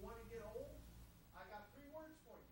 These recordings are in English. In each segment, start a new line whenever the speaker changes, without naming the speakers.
want to get old, I got 3 words for you.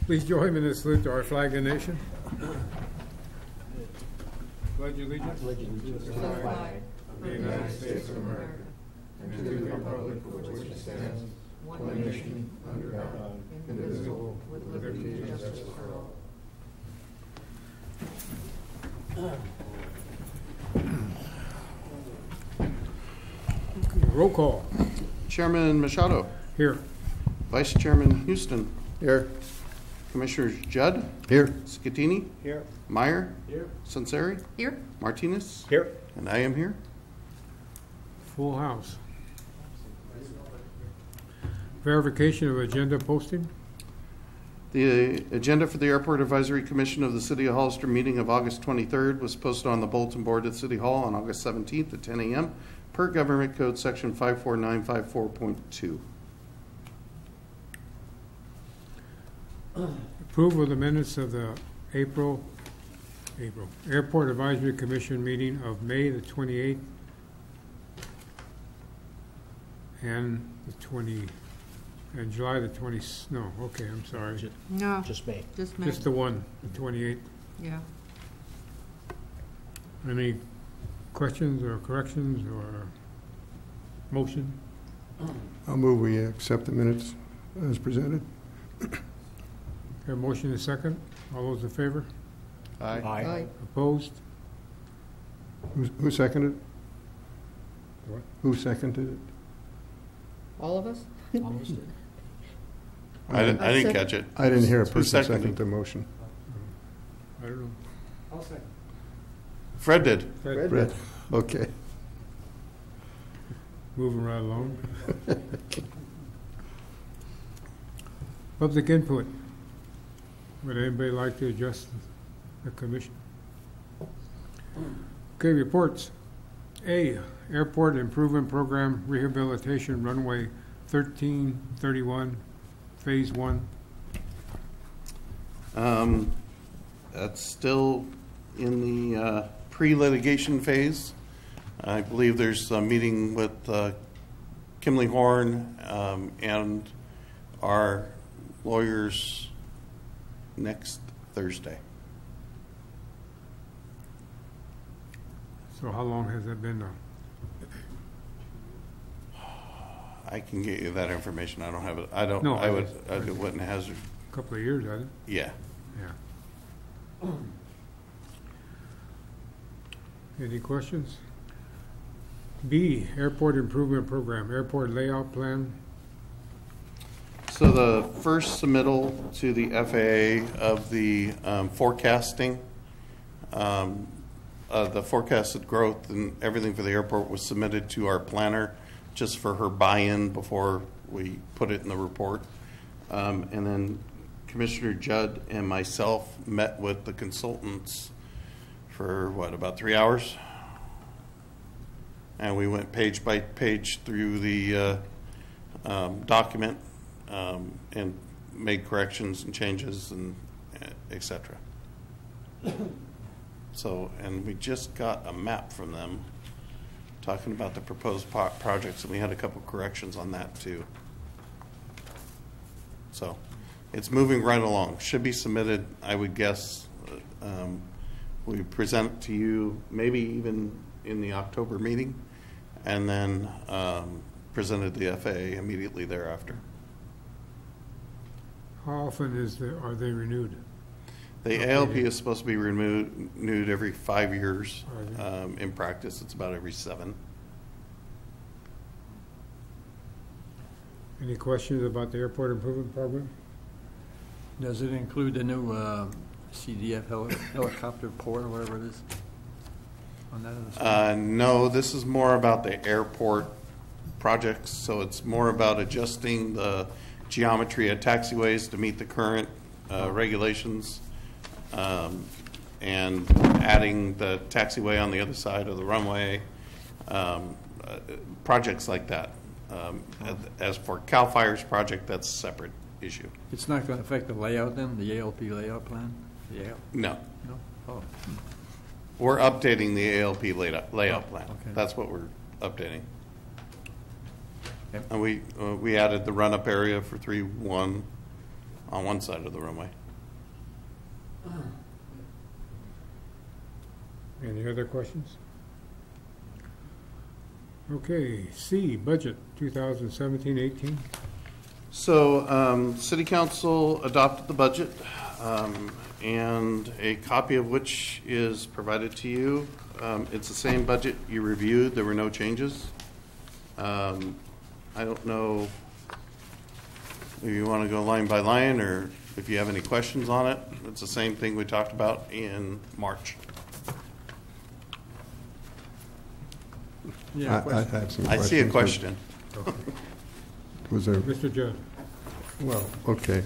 Please join me in the salute to our flag and nation. Pledge allegiance to the flag of the United States of America and to the republic for which it stands, one nation, under God, indivisible, with liberty and justice for all. Roll call.
Chairman Machado.
Here.
Vice Chairman Houston.
Here.
Commissioners Judd.
Here.
Scatini.
Here.
Meyer.
Here.
Sunseri.
Here.
Martinez.
Here.
And I am here.
Full house. Verification of agenda posting.
The agenda for the Airport Advisory Commission of the City of Hollister meeting of August 23rd was posted on the bulletin board at City Hall on August 17th at 10 a.m. per Government Code Section 54954.2.
Approval of the minutes of the April Airport Advisory Commission meeting of May the 28th and the 20 and July the 20th. No, okay, I'm sorry.
No.
Just May.
Just May.
Just the one, the 28th.
Yeah.
Any questions or corrections or motion?
I'll move we accept the minutes as presented.
A motion and a second. All those in favor?
Aye.
Aye.
Opposed?
Who seconded?
What?
Who seconded it?
All of us?
Almost did.
I didn't catch it.
I didn't hear a
Who
person
seconded?
second the motion.
I don't know.
I'll second.
Fred did.
Brett. Okay.
Moving right along. Public input. Would anybody like to address the commission? Okay, reports. A, Airport Improvement Program Rehabilitation Runway 1331, Phase 1.
That's still in the pre-litigation phase. I believe there's a meeting with Kimley Horn and our lawyers next Thursday.
So how long has that been now?
I can get you that information. I don't have it. I don't.
No,
I wouldn't hazard.
A couple of years, hasn't it?
Yeah.
Yeah. Any questions? B, Airport Improvement Program, Airport Layout Plan.
So the first submittal to the FAA of the forecasting, the forecasted growth and everything for the airport was submitted to our planner just for her buy-in before we put it in the report. And then Commissioner Judd and myself met with the consultants for, about 3 hours? And we went page by page through the document and made corrections and changes and et cetera. So, and we just got a map from them talking about the proposed projects, and we had a couple corrections on that too. So it's moving right along. Should be submitted, I would guess. We present it to you maybe even in the October meeting, and then presented to the FAA immediately thereafter.
How often are they renewed?
The ALP is supposed to be renewed every 5 years.
Are they?
In practice, it's about every 7.
Any questions about the Airport Improvement Program?
Does it include the new CDF helicopter port or whatever it is? On that other side?
No, this is more about the airport projects, so it's more about adjusting the geometry of taxiways to meet the current regulations, and adding the taxiway on the other side of the runway, projects like that. As for CAL FIRE's project, that's a separate issue.
It's not going to affect the layout then, the ALP layout plan? Yeah.
No.
No? Oh.
We're updating the ALP layout plan.
Okay.
That's what we're updating.
Yep.
And we added the run-up area for 3-1 on one side of the runway.
Any other questions? Okay, C, budget 2017-18.
So City Council adopted the budget, and a copy of which is provided to you. It's the same budget you reviewed. There were no changes. I don't know if you want to go line by line or if you have any questions on it. It's the same thing we talked about in March.
Yeah,
I had some
I
questions.
see a question.
Okay.
Was there,
Mr. Judd.
well, okay.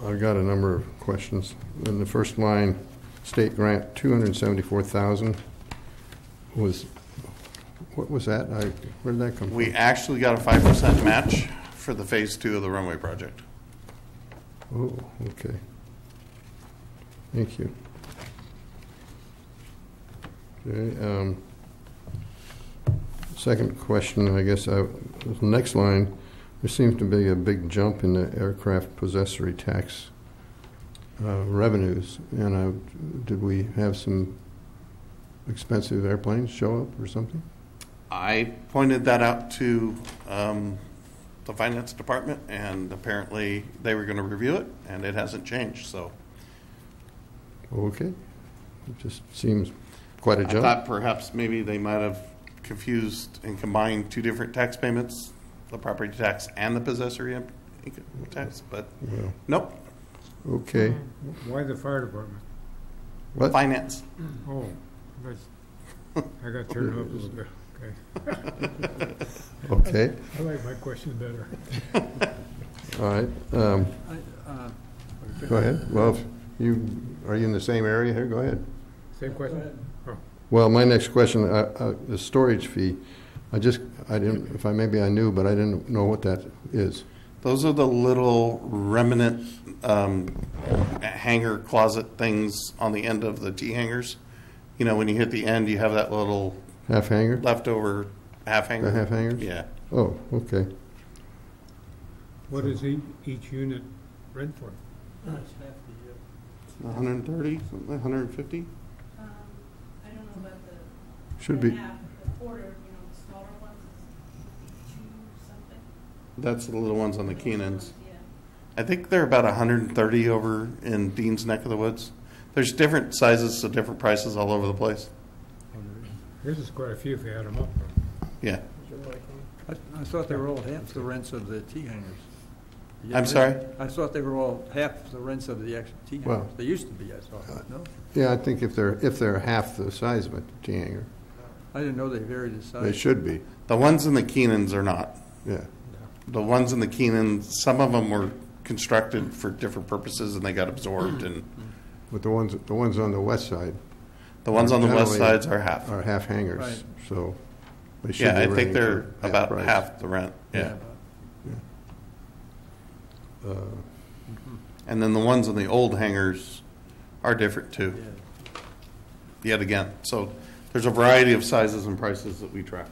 I've got a number of questions. In the first line, state grant, 274,000 was, what was that? Where did that come from?
We actually got a 5% match for the phase 2 of the runway project.
Oh, okay. Thank you. Okay, second question, I guess, the next line, there seems to be a big jump in the aircraft possessory tax revenues. And did we have some expensive airplanes show up or something?
I pointed that out to the finance department, and apparently they were going to review it, and it hasn't changed. So,
Okay. It just seems quite a
I
jump.
thought perhaps maybe they might have confused and combined 2 different tax payments, the property tax and the possessory income tax, but
Well,
nope,
okay.
Why the fire department?
What?
finance.
Oh, I got turned up a little bit. Okay.
Okay.
I like my question better.
All right. Go ahead. Well, are you in the same area here? Go ahead.
Same question? Oh,
Well, my next question, the storage fee, I didn't, maybe I knew, but I didn't know what that is.
Those are the little remnant hanger closet things on the end of the T hangers You know, when you hit the end, you have that little
Half hanger?
leftover half hanger.
The half hangers?
Yeah.
Oh, okay.
What is each unit rent for?
That's half the,
130, 150?
I don't know about the.
Should
the
be.
half, the quarter, the smaller ones is 52 something.
That's the little ones on the Keenans.
Yeah.
I think they're about 130 over in Dean's neck of the woods. There's different sizes, so different prices all over the place.
This is quite a few if you add them up.
Yeah.
I thought they were all half the rents of the T-hangers.
I'm sorry?
I thought they were all half the rents of the actual T-hangers.
Well-
They used to be, I thought, no?
Yeah, I think if they're half the size of a T-hanger,
I didn't know they varied in size.
they should be,
The ones in the Keenans are not.
yeah.
The ones in the Keenans, some of them were constructed for different purposes and they got absorbed, and
But the ones on the west side
the ones on the west
generally
sides are half.
are half hangers,
Right.
so they should
Yeah,
be
I think
renting
they're
for
about
price.
half the rent. Yeah.
Uh,
And then the ones in the old hangars are different too,
Yeah.
yet again. So there's a variety of sizes and prices that we track.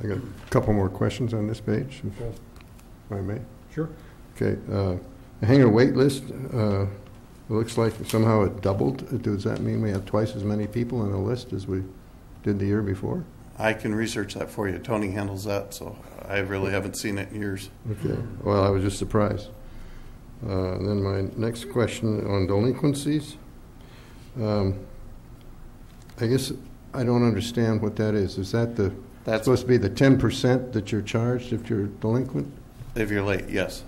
I got a couple more questions on this page, if I may.
Sure.
Okay, the hangar wait list, it looks like somehow it doubled. Does that mean we have twice as many people on the list as we did the year before?
I can research that for you. Tony handles that, so I really haven't seen it in years.
Okay, well, I was just surprised. Then my next question on delinquencies. I guess I don't understand what that is. Is that
That's
supposed to be the 10% that you're charged if you're delinquent?
if you're late, yes.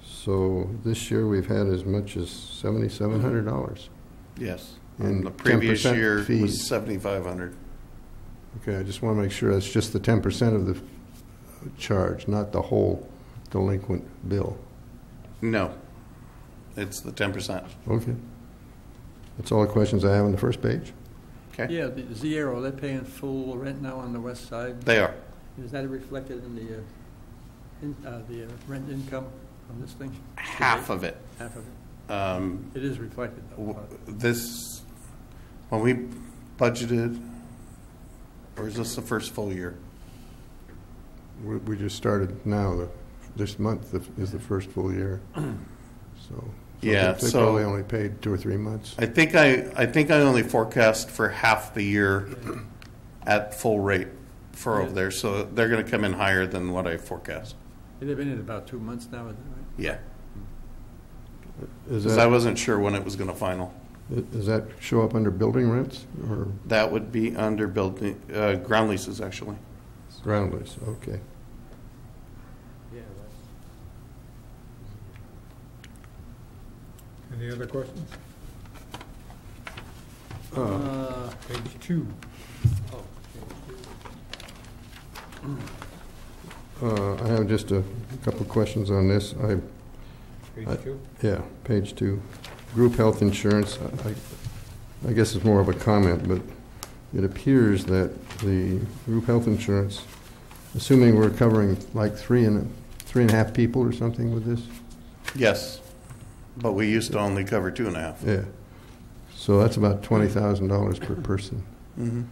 So this year we've had as much as $7,700.
Yes.
And
And the previous
10%
year
fees.
was 7,500.
Okay, I just want to make sure that's just the 10% of the charge, not the whole delinquent bill.
No, it's the 10%.
Okay. That's all the questions I have on the first page.
Okay?
Yeah, the Zero, they're paying full rent now on the west side.
They are.
Is that reflected in the rent income on this thing?
Half of it.
Half of it. It is reflected, though.
This, when we budgeted, or is this the first full year?
We just started now, this month is the first full year. So
Yeah,
they
so-
probably only paid 2 or 3 months.
I think I only forecast for half the year at full rate for over there, so they're going to come in higher than what I forecast.
They've been in about 2 months now, isn't it, right?
Yeah,
Is
because I
that,
wasn't sure when it was going to final.
does that show up under building rents or
That would be under building, ground leases, actually.
ground lease? Okay.
Any other questions?
Uh,
Page 2.
I have just a couple questions on this.
Page 2.
Yeah, page 2. Group health insurance, I guess it's more of a comment, but it appears that the group health insurance, assuming we're covering like three and a half people or something with this?
Yes, but we used to only cover 2.5.
Yeah. So that's about $20,000 per person.
Mm-hmm.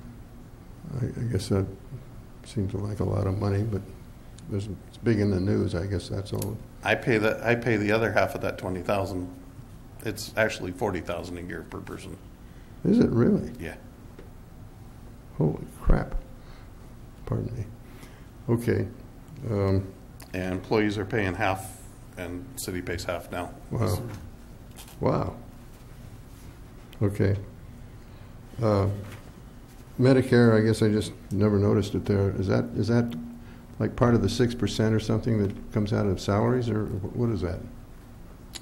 I guess that seems like a lot of money, but it's big in the news, I guess that's all.
I pay the other half of that 20,000. It's actually 40,000 a year per person.
Is it really?
Yeah.
Holy crap. Pardon me. Okay.
And employees are paying half, and city pays half now.
Wow. Wow. Okay. Medicare, I guess I just never noticed it there. Is that like part of the 6% or something that comes out of salaries, or what is that?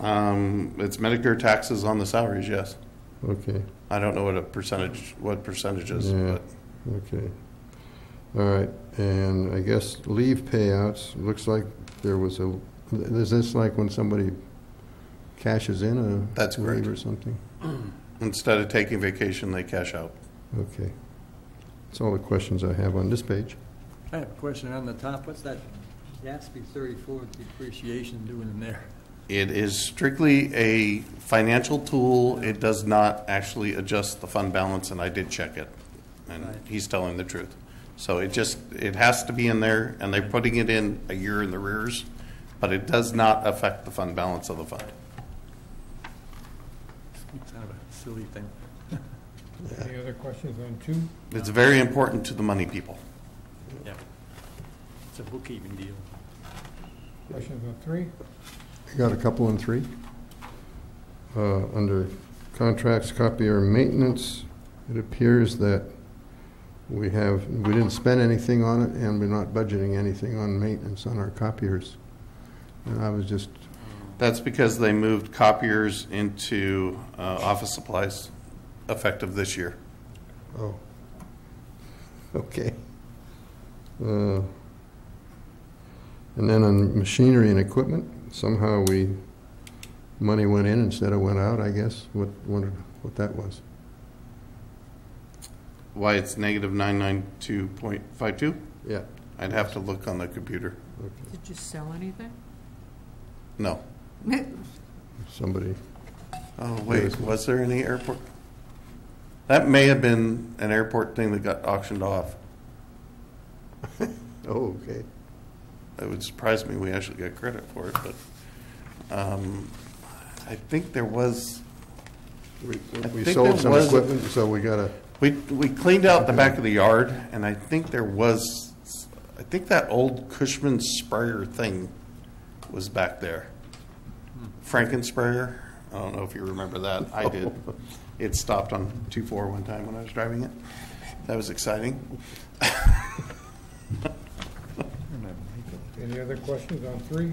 It's Medicare taxes on the salaries, yes.
Okay.
I don't know what percentage is,
Yeah.
but
Okay. All right. And I guess leave payouts, looks like there was is this like when somebody cashes in a
That's correct.
leave or something?
instead of taking vacation, they cash out.
Okay. That's all the questions I have on this page.
I have a question on the top. What's that Gatsby 34 depreciation doing in there?
It is strictly a financial tool. It does not actually adjust the fund balance, and I did check it, and he's telling the truth. So it has to be in there, and they're putting it in a year in the rears, but it does not affect the fund balance of the fund.
It's kind of a silly thing.
Any other questions on 2?
It's very important to the money people.
Yeah. It's a bookkeeping deal.
Questions on 3?
I got a couple on 3. Under contracts, copier maintenance, it appears that we didn't spend anything on it, and we're not budgeting anything on maintenance on our copiers. And I was just,
That's because they moved copiers into office supplies effective this year.
oh, okay. And then on machinery and equipment, somehow money went in instead of went out, I guess. Wondered what that was.
Why it's negative 992.52?
Yeah.
I'd have to look on the computer.
Okay.
Did you sell anything?
No.
Somebody,
Oh, wait, was there any airport? That may have been an airport thing that got auctioned off.
oh, okay.
It would surprise me we actually got credit for it, but I think there was,
We
think
sold
there
some
was-
equipment, so we got to,
we cleaned out the back of the yard, and I think that old Cushman sprayer thing was back there. Franken sprayer. I don't know if you remember that. I did. It stopped on 2-4 one time when I was driving it. That was exciting.
Any other questions on 3?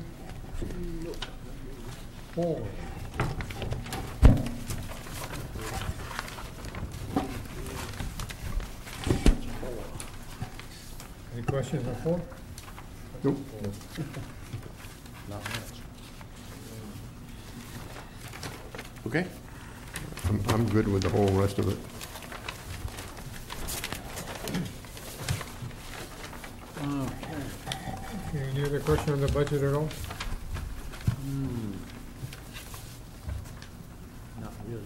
4? Any questions on 4?
nope.
Not much.
Okay.
I'm good with the whole rest of it.
Okay, any other question on the budget at all?
Not really.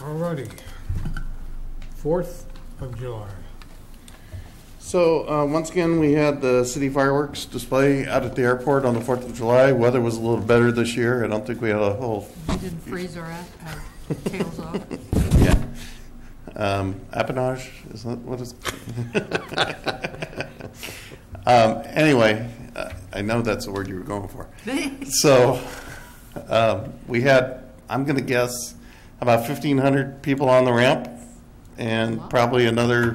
All righty. 4th of July.
So once again, we had the city fireworks display out at the airport on the 4th of July. Weather was a little better this year. I don't think we had a whole,
We didn't freeze our tails off.
yeah. Appanage, is that what it's? Anyway, I know that's the word you were going for. So we had, I'm going to guess, about 1,500 people on the ramp, and
Wow.
probably another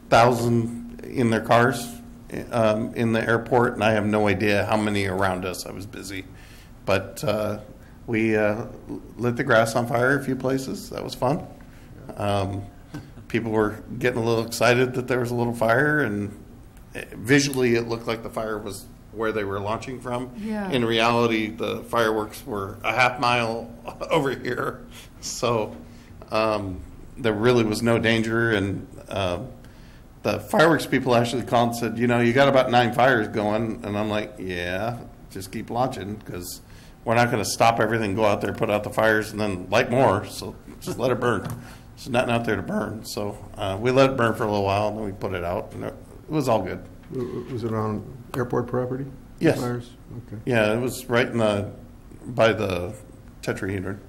1,000 in their cars in the airport, and I have no idea how many around us. I was busy. But we lit the grass on fire a few places. That was fun. People were getting a little excited that there was a little fire, and visually it looked like the fire was where they were launching from.
Yeah.
In reality, the fireworks were a half mile over here. So there really was no danger, and the fireworks people actually called and said, you got about 9 fires going. And I'm like, yeah, just keep launching, because we're not going to stop everything, go out there, put out the fires, and then light more. So just let it burn. There's nothing out there to burn. So we let it burn for a little while, and then we put it out, and it was all good.
Was it on airport property?
Yes.
Fires? Okay.
Yeah, it was right by the tetrahedron.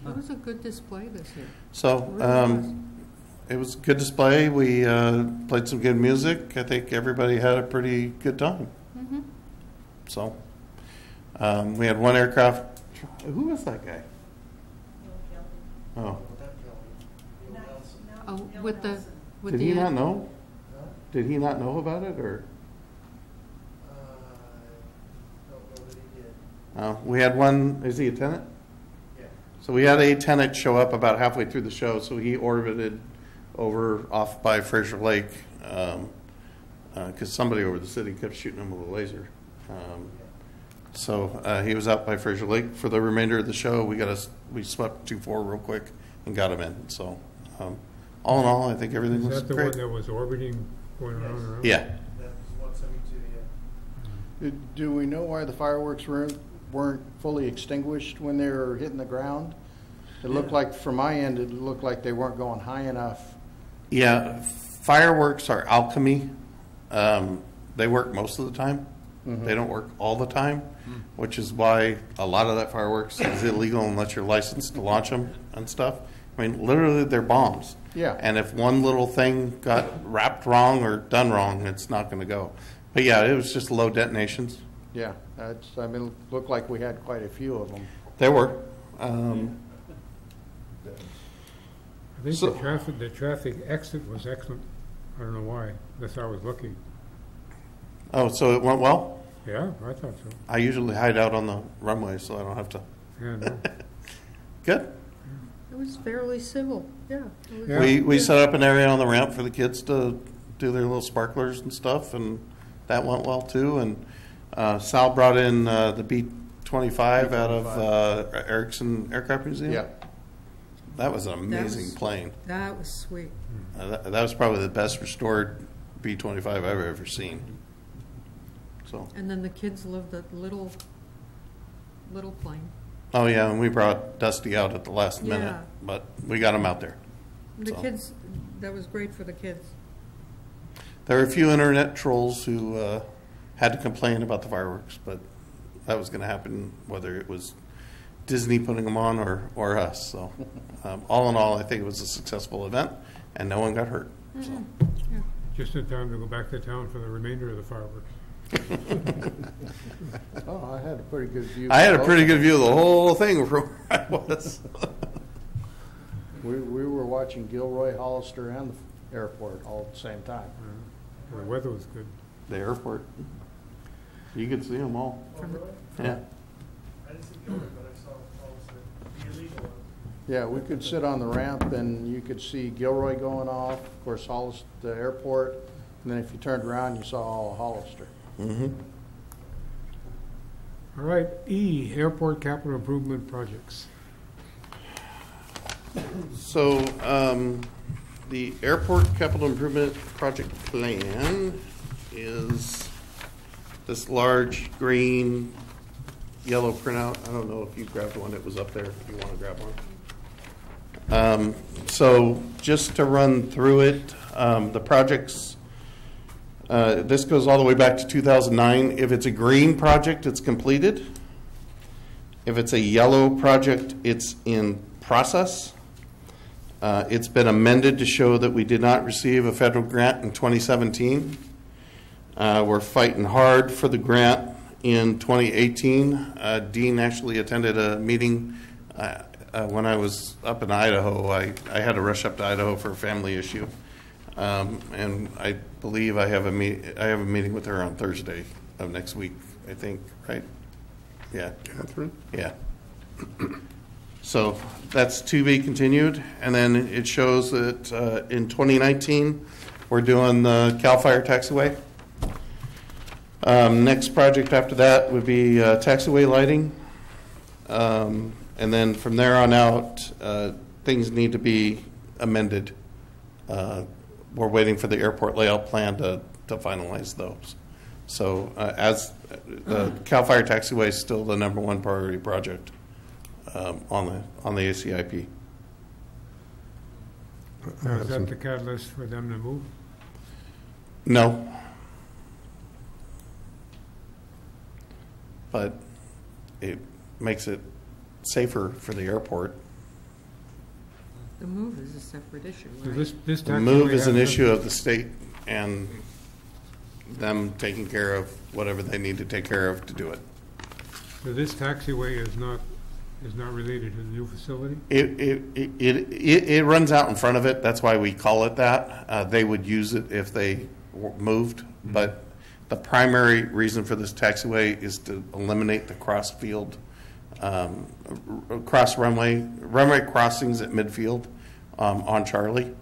It was a good display this year.
So
It really was.
it was a good display. We played some good music. I think everybody had a pretty good time.
Mhm.
So we had one aircraft. Who was that guy? Oh,
Oh, with the
did he not know? Did he not know about it, or?
Don't know that he did.
We had one. Is he a tenant?
Yeah.
So we had a tenant show up about halfway through the show. So he orbited over off by Fraser Lake because somebody over the city kept shooting him with a laser. So he was out by Fraser Lake for the remainder of the show. We swept 2-4 real quick and got him in. So all in all, I think everything
Is
was
that the
great.
one that was orbiting, going around and around?
Yeah.
That was 172,
Do we know why the fireworks weren't fully extinguished when they were hitting the ground? It looked like, from my end, it looked like they weren't going high enough.
Yeah, fireworks are alchemy. They work most of the time. They don't work all the time, which is why a lot of that fireworks is illegal unless you're licensed to launch them and stuff. I mean, literally, they're bombs.
Yeah.
And if one little thing got wrapped wrong or done wrong, it's not going to go. But yeah, it was just low detations.
Yeah, it looked like we had quite a few of them.
There were.
I think
So-
the traffic exit was excellent. I don't know why. That's how I was looking.
Oh, so it went well?
Yeah, I thought so.
I usually hide out on the runway, so I don't have to.
Yeah, no.
Good.
It was fairly civil, yeah. It was-
Yeah.
We set up an area on the ramp for the kids to do their little sparklers and stuff, and that went well too. And Sal brought in the B-25 out of Erickson Aircraft Museum.
Yeah.
That was an amazing
was-
plane.
That was sweet.
That was probably the best restored B-25 I've ever seen. So,
And then the kids loved that little plane.
oh yeah, and we brought Dusty out at the last minute,
Yeah.
but we got him out there.
The
So.
kids, that was great for the kids.
There were a few internet trolls who had to complain about the fireworks, but that was going to happen whether it was Disney putting them on or us. So, all in all, I think it was a successful event, and no one got hurt. So.
Just in time to go back to town for the remainder of the fireworks.
Oh, I had a pretty good view.
I had a pretty good view of the whole thing from where I was.
We were watching Gilroy, Hollister, and the airport all at the same time.
The weather was good.
The airport. You could see them all.
Oh, really?
Yeah.
I didn't see Gilbert, but I saw also the illegal ones.
Yeah, we could sit on the ramp and you could see Gilroy going off, of course, Hollister, the airport, and then if you turned around, you saw all of Hollister.
Mm-hmm.
All right, E, airport capital improvement projects.
So, the airport capital improvement project plan is this large green, yellow printout. I don't know if you grabbed one. It was up there if you want to grab one. So just to run through it, the projects, this goes all the way back to 2009. If it's a green project, it's completed. If it's a yellow project, it's in process. It's been amended to show that we did not receive a federal grant in 2017. We're fighting hard for the grant in 2018. Dean actually attended a meeting when I was up in Idaho. I had to rush up to Idaho for a family issue. And I believe I have a meeting with her on Thursday of next week, I think, right? Yeah.
Catherine?
Yeah. So that's to be continued. And then it shows that in 2019, we're doing the CAL FIRE taxiway. Next project after that would be taxiway lighting. And then from there on out, things need to be amended. We're waiting for the airport layout plan to finalize those. So as the CAL FIRE taxiway is still the #1 priority project on the ACIP.
Now, is that the catalyst for them to move?
No. But it makes it safer for the airport.
The move is a separate issue,
So
right?
this
The move
taxiway
is an
has-
issue of the state and them taking care of whatever they need to take care of to do it.
So this taxiway is not related to the new facility?
It runs out in front of it. That's why we call it that. They would use it if they moved, but the primary reason for this taxiway is to eliminate the cross field, cross runway crossings at midfield on Charlie.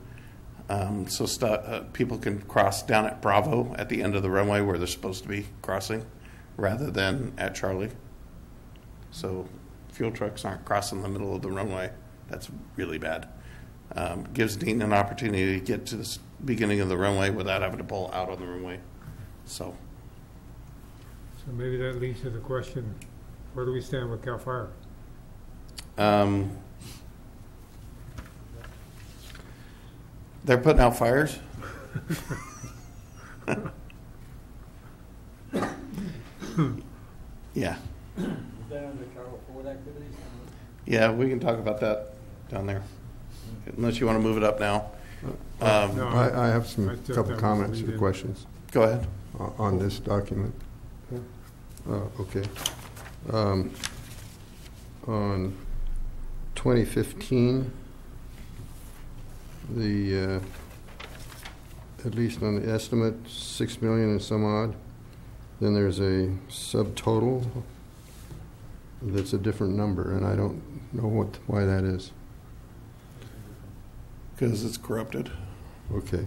So people can cross down at Bravo at the end of the runway where they're supposed to be crossing, rather than at Charlie. So fuel trucks aren't crossing the middle of the runway. That's really bad. Gives Dean an opportunity to get to the beginning of the runway without having to pull out on the runway. So
So maybe that leads to the question, where do we stand with CAL FIRE?
They're putting out fires. Yeah.
Is that under Carl Ford activities?
Yeah, we can talk about that down there, unless you want to move it up now.
No,
I have
I
some
thought
couple
that was
comments or
lead-in.
questions
Go ahead.
on this document. Okay. On 2015, the, at least on the estimate, 6 million and some odd. Then there's a subtotal that's a different number, and I don't know why that is.
Because it's corrupted.
Okay.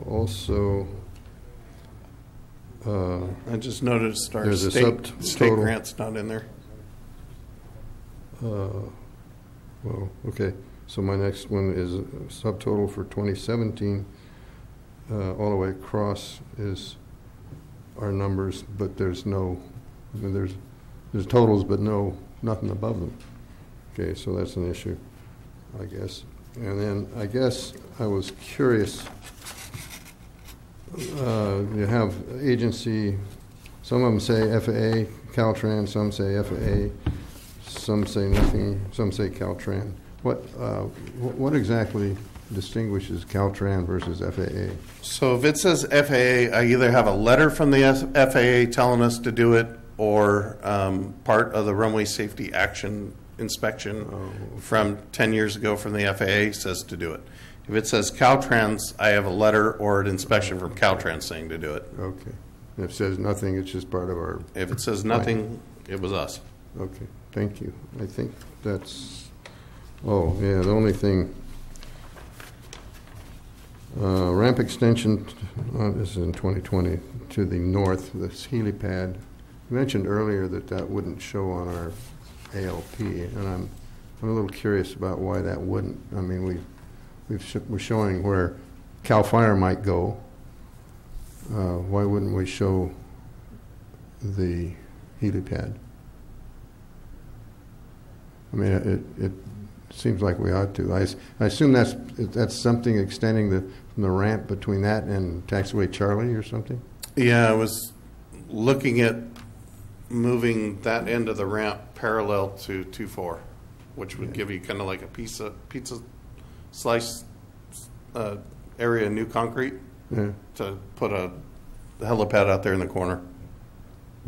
Also,
I just noticed our
There's a
state
subtotal.
grant's not in there.
well, okay. So my next one is a subtotal for 2017. All the way across is our numbers, but there's no, I mean, there's totals, but nothing above them. Okay, so that's an issue, I guess. And then I guess I was curious. You have agency. Some of them say FAA, Caltrans. Some say FAA. Some say nothing. Some say Caltran. What exactly distinguishes Caltran versus FAA?
So if it says FAA, I either have a letter from the FAA telling us to do it, or part of the runway safety action inspection from 10 years ago from the FAA says to do it. If it says Caltrans, I have a letter or an inspection from Caltrans saying to do it.
Okay. And if it says nothing, it's just part of our.
If it says nothing, it was us.
Okay. Thank you. I think that's. Oh yeah. The only thing. Ramp extension. This is in 2020 to the north. This helipad. You mentioned earlier that wouldn't show on our ALP, and I'm a little curious about why that wouldn't. I mean, we're showing where CAL FIRE might go. Why wouldn't we show the helipad? I mean, it seems like we ought to. I assume that's something extending from the ramp between that and Taxiway Charlie or something?
Yeah, I was looking at moving that end of the ramp parallel to 2-4, which would give you kind of like a pizza slice area, new concrete, to put a helipad out there in the corner.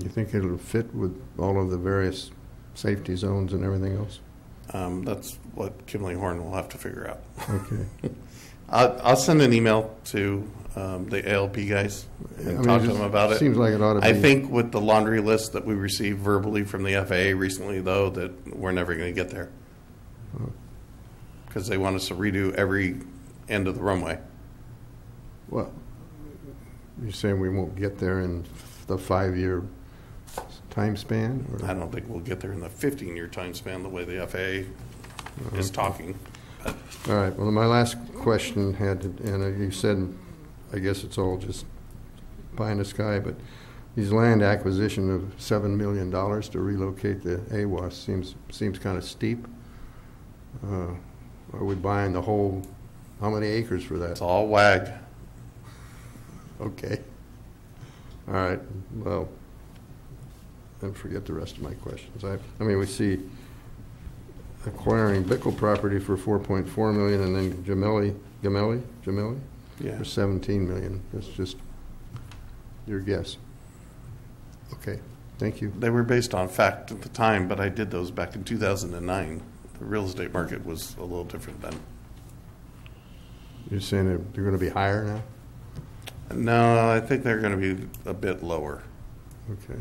You think it'll fit with all of the various safety zones and everything else?
That's what Kimley Horn will have to figure out.
Okay.
I'll send an email to the ALP guys and talk to them about it.
Seems like it ought to be.
I think with the laundry list that we received verbally from the FAA recently, though, that we're never going to get there. Because they want us to redo every end of the runway.
Well, you're saying we won't get there in the 5-year time span? Or?
I don't think we'll get there in the 15-year time span the way the FAA is talking. But
all right. Well, my last question and you said, I guess it's all just pie in the sky, but these land acquisition of $7 million to relocate the AWAS seems kind of steep. Are we buying the whole, how many acres for that?
it's all WAG.
Okay. All right. Well, then forget the rest of my questions. I mean, we see acquiring Bickle property for $4.4 million, and then Gemelli
Yeah.
for $17 million. That's just your guess. Okay. Thank you.
They were based on fact at the time, but I did those back in 2009. The real estate market was a little different then.
You're saying they're going to be higher now?
No, I think they're going to be a bit lower.
Okay.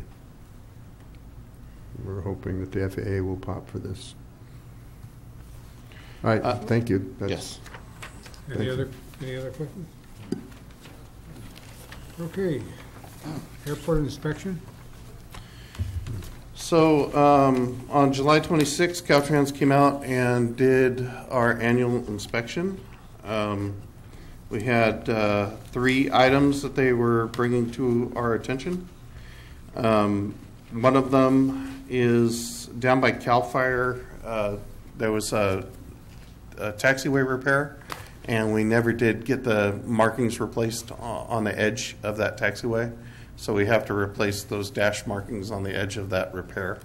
We're hoping that the FAA will pop for this. All right. Thank you.
Yes.
Any other questions? Okay. Airport inspection?
So on July 26th, Caltrans came out and did our annual inspection. We had 3 items that they were bringing to our attention. One of them is down by Cal Fire. There was a taxiway repair, and we never did get the markings replaced on the edge of that taxiway. So we have to replace those dash markings on the edge of that repair,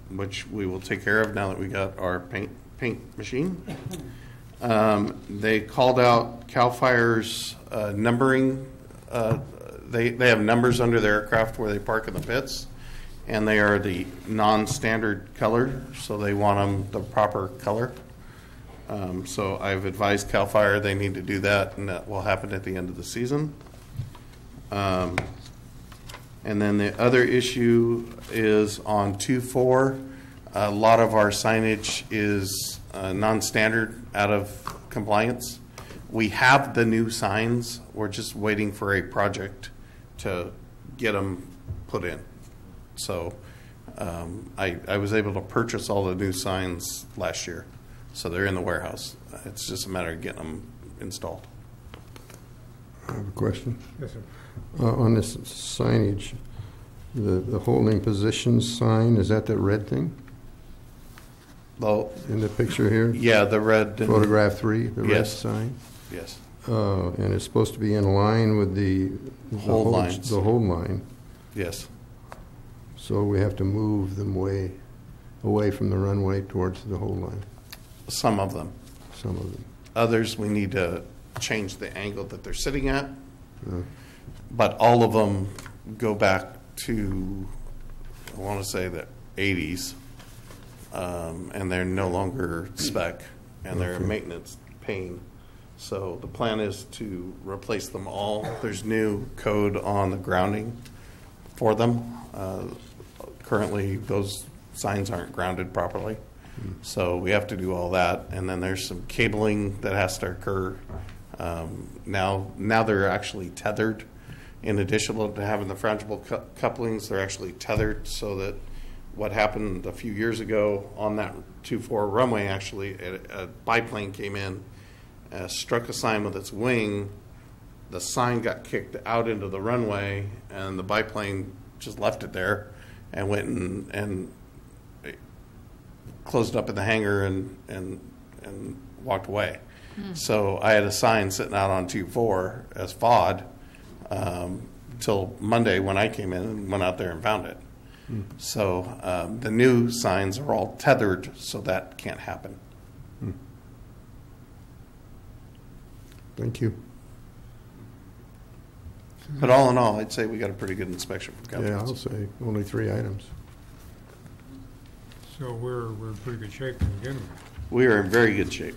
which we will take care of now that we got our paint machine. They called out Cal Fire's numbering. They have numbers under their aircraft where they park in the pits, and they are the non-standard color, so they want them the proper color. So I've advised Cal Fire they need to do that, and that will happen at the end of the season. And then the other issue is on 2-4. A lot of our signage is non-standard, out of compliance. We have the new signs. We're just waiting for a project to get them put in. So I was able to purchase all the new signs last year. So they're in the warehouse. It's just a matter of getting them installed.
I have a question.
Yes, sir.
On this signage, the holding positions sign, is that red thing
Well,
in the picture here?
yeah, the red.
Photograph 3, the red
Yes.
sign?
Yes.
And it's supposed to be in line with the
Hold lines.
The hold line.
Yes.
So we have to move them away from the runway towards the hold line,
Some of them.
some of them.
Others, we need to change the angle that they're sitting at.
Uh,
But all of them go back to, I want to say, the 80s, and they're no longer spec, and they're a
Okay.
maintenance pain. So the plan is to replace them all. There's new code on the grounding for them. Currently, those signs aren't grounded properly. So we have to do all that, and then there's some cabling that has to occur. Now they're actually tethered. In addition to having the frangible couplings, they're actually tethered so that what happened a few years ago on that 2-4 runway, actually, a biplane came in, struck a sign with its wing. The sign got kicked out into the runway, and the biplane just left it there and went and closed up in the hangar and walked away. So I had a sign sitting out on 2-4 as FOD till Monday when I came in and went out there and found it. So the new signs are all tethered, so that can't happen.
Thank you.
But all in all, I'd say we got a pretty good inspection from
Yeah, I'll
Caltrans.
say only 3 items.
So we're in pretty good shape to begin with.
We are in very good shape.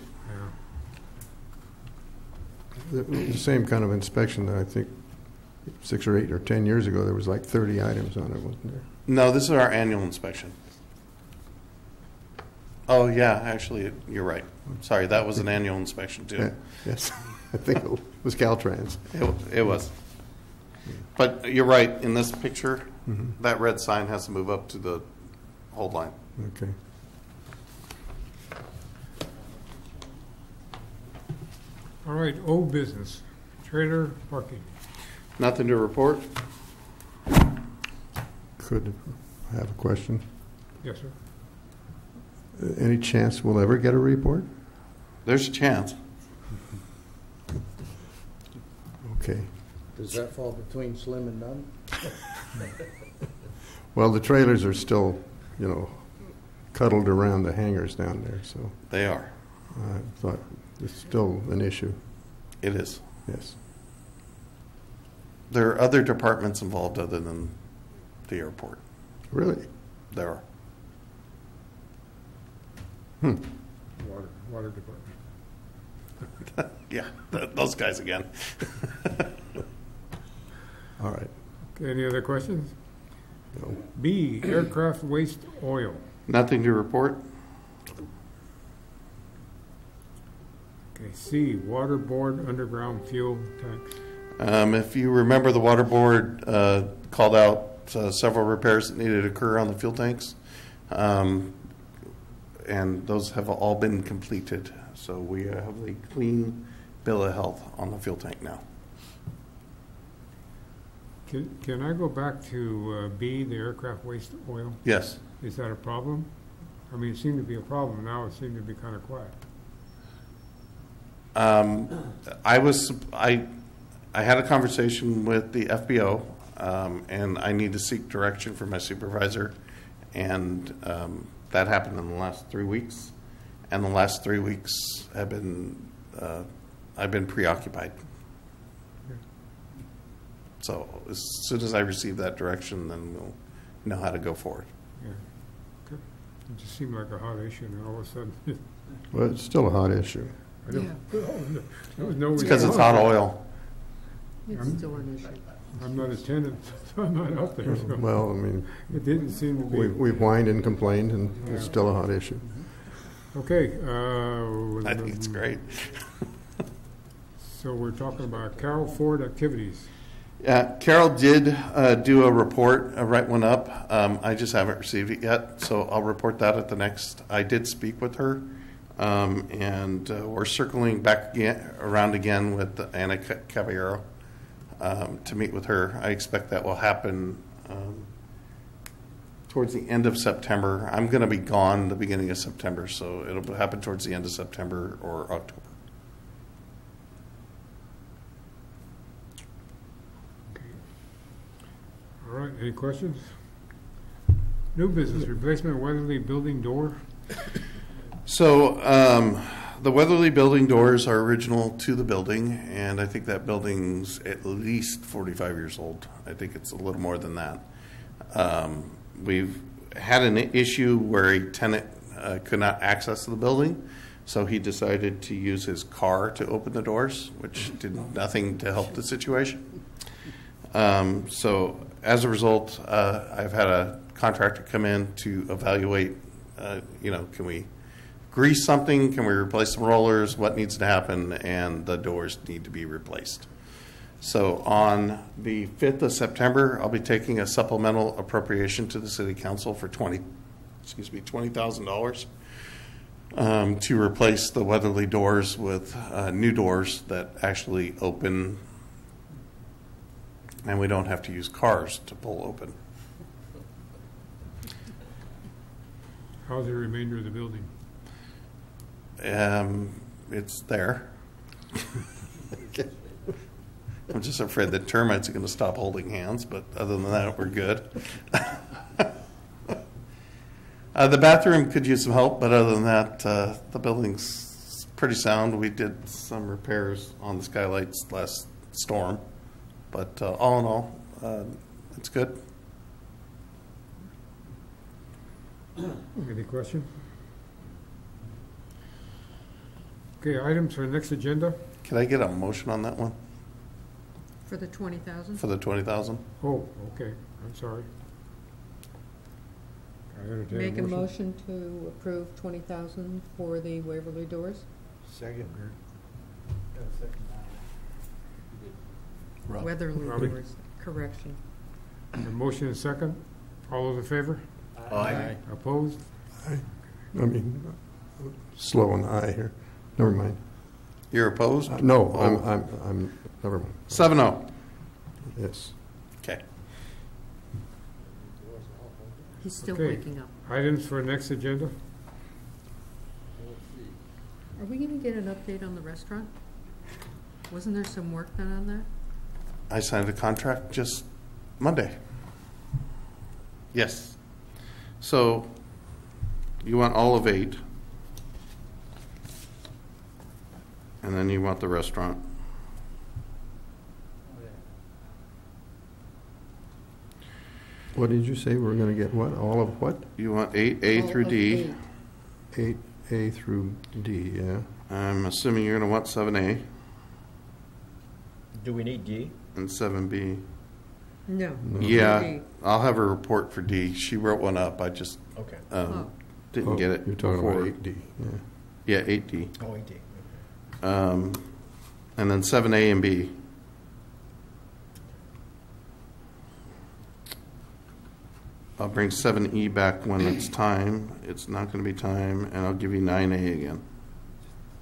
Yeah.
The same kind of inspection that I think 6 or 8 or 10 years ago, there was like 30 items on it, wasn't there?
No, this is our annual inspection. Oh, yeah, actually, you're right. Sorry, that was an annual inspection, too.
Yeah, yes, I think it was Caltrans.
It was. But you're right, in this picture,
Mhm.
that red sign has to move up to the hold line.
Okay.
All right, old business, trailer parking.
Nothing to report?
Could I have a question?
Yes, sir.
Any chance we'll ever get a report?
There's a chance.
Okay.
Does that fall between Slim and none?
Well, the trailers are still, cuddled around the hangars down there, so
They are.
I thought it's still an issue.
It is.
Yes.
There are other departments involved other than the airport.
Really?
There are.
Water department.
Yeah, those guys again.
All right.
Okay, any other questions?
No.
B, aircraft waste oil.
Nothing to report?
Okay, C, water board underground fuel tanks.
If you remember, the water board called out several repairs that needed to occur on the fuel tanks. And those have all been completed. So we have a clean bill of health on the fuel tank now.
Can I go back to B, the aircraft waste oil?
Yes.
Is that a problem? I mean, it seemed to be a problem. Now it seemed to be kind of quiet.
I had a conversation with the FBO, and I need to seek direction from my supervisor, and that happened in the last 3 weeks, and the last 3 weeks have been I've been preoccupied. So as soon as I receive that direction, then we'll know how to go forward.
Yeah. Okay. It just seemed like a hot issue, and all of a sudden,
Well, it's still a hot issue.
I don't, there was no
It's because it's hot oil.
It's still an issue.
I'm not a tenant, so I'm not out there. So
Well, I mean,
it didn't seem to be.
we've whined and complained, and it's still a hot issue.
Okay.
I think it's great.
So we're talking about Carol Ford activities.
Carol did do a report, write one up. I just haven't received it yet, so I'll report that at the next. I did speak with her, and we're circling back around again with Anna Caballero to meet with her. I expect that will happen towards the end of September. I'm going to be gone the beginning of September, so it'll happen towards the end of September or October.
All right, any questions? New business, replacement Weatherly building door.
So the Weatherly building doors are original to the building, and I think that building's at least 45 years old. I think it's a little more than that. We've had an issue where a tenant could not access the building, so he decided to use his car to open the doors, which did nothing to help the situation. So as a result, I've had a contractor come in to evaluate, can we grease something? Can we replace some rollers? What needs to happen? And the doors need to be replaced. So on the 5th of September, I'll be taking a supplemental appropriation to the City Council for $20,000 to replace the Weatherly doors with new doors that actually open, and we don't have to use cars to pull open.
How's the remainder of the building?
It's there. I'm just afraid that termites are going to stop holding hands, but other than that, we're good. The bathroom could use some help, but other than that, the building's pretty sound. We did some repairs on the skylights last storm, but all in all, it's good.
Any question? Okay, items for next agenda.
Can I get a motion on that one
For the 20,000?
for the 20,000?
Oh, okay, I'm sorry. I entertain
Make a motion to approve 20,000 for the Waverly doors?
Second.
Weatherly
Robbie?
doors, correction.
A motion and second. All those in favor?
Aye.
Opposed?
I mean, slow on the eye here. Never mind.
You're opposed?
No,
Oh.
I'm, never mind.
7-0.
Yes.
Okay.
He's still
Okay.
waking up.
Items for next agenda.
Are we going to get an update on the restaurant? Wasn't there some work done on that?
I signed a contract just Monday. Yes. So you want all of 8, and then you want the restaurant.
What did you say? We're going to get what? All of what?
You want 8A
All
through
of
D.
8.
8A through D, yeah.
I'm assuming you're going to want 7A
Do we need D?
and 7B.
No.
Yeah,
D.
I'll have a report for D. She wrote one up. I just
Okay.
Oh.
didn't
Oh,
get it
You're talking
before.
about 8D, yeah.
Yeah, 8D.
Oh, D.
And then 7A and B. I'll bring 7E back when it's time. It's not going to be time, and I'll give you 9A again.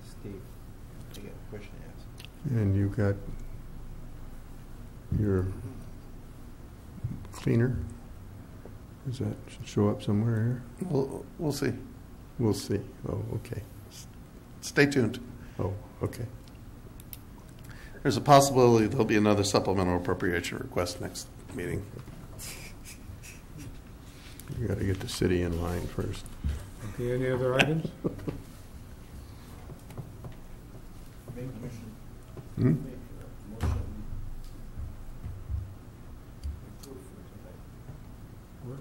Steve, you got a question to ask?
And you got your cleaner? Does that show up somewhere here?
We'll see.
We'll see. Oh, okay.
Stay tuned.
Oh, okay.
There's a possibility there'll be another supplemental appropriation request next meeting.
You got to get the city in line first.
Okay, any other items?
Hmm?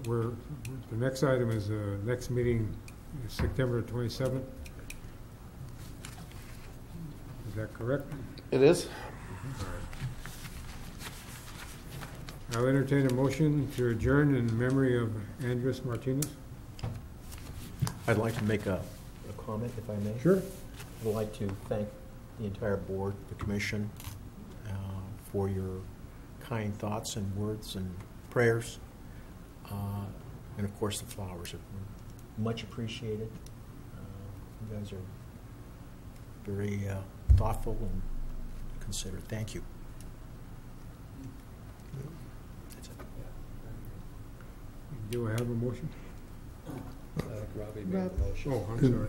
The next item is, next meeting is September 27th. Is that correct?
It is?
I'll entertain a motion to adjourn in memory of Andres Martinez.
I'd like to make a comment, if I may.
Sure.
I'd like to thank the entire board, the commission, for your kind thoughts and words and prayers. And of course, the flowers are much appreciated. You guys are very thoughtful and considerate. Thank you. That's it.
Do I have a motion?
Robbie made the motion.
Oh, I'm sorry.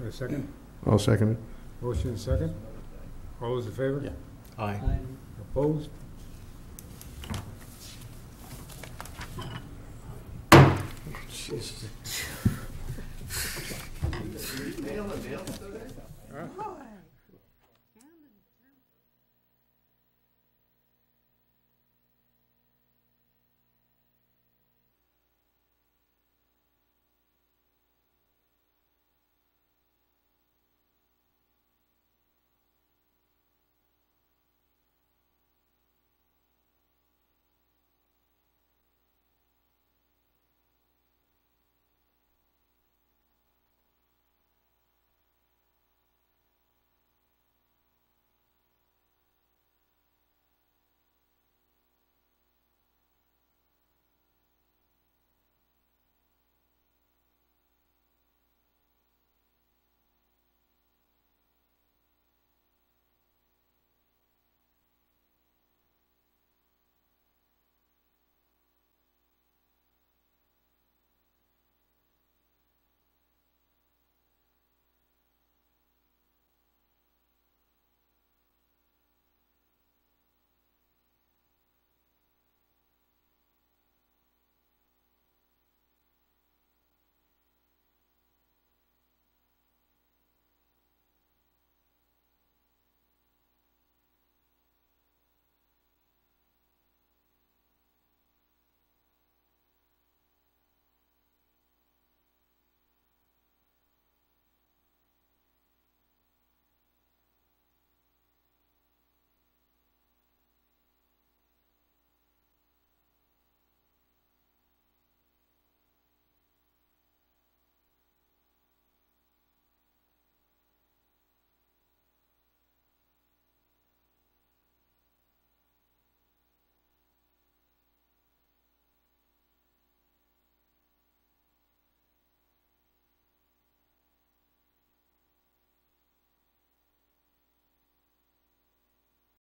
A second?
I'll second it.
Motion second? All those in favor?
Yeah. Aye.
Opposed?
Nail and nail today?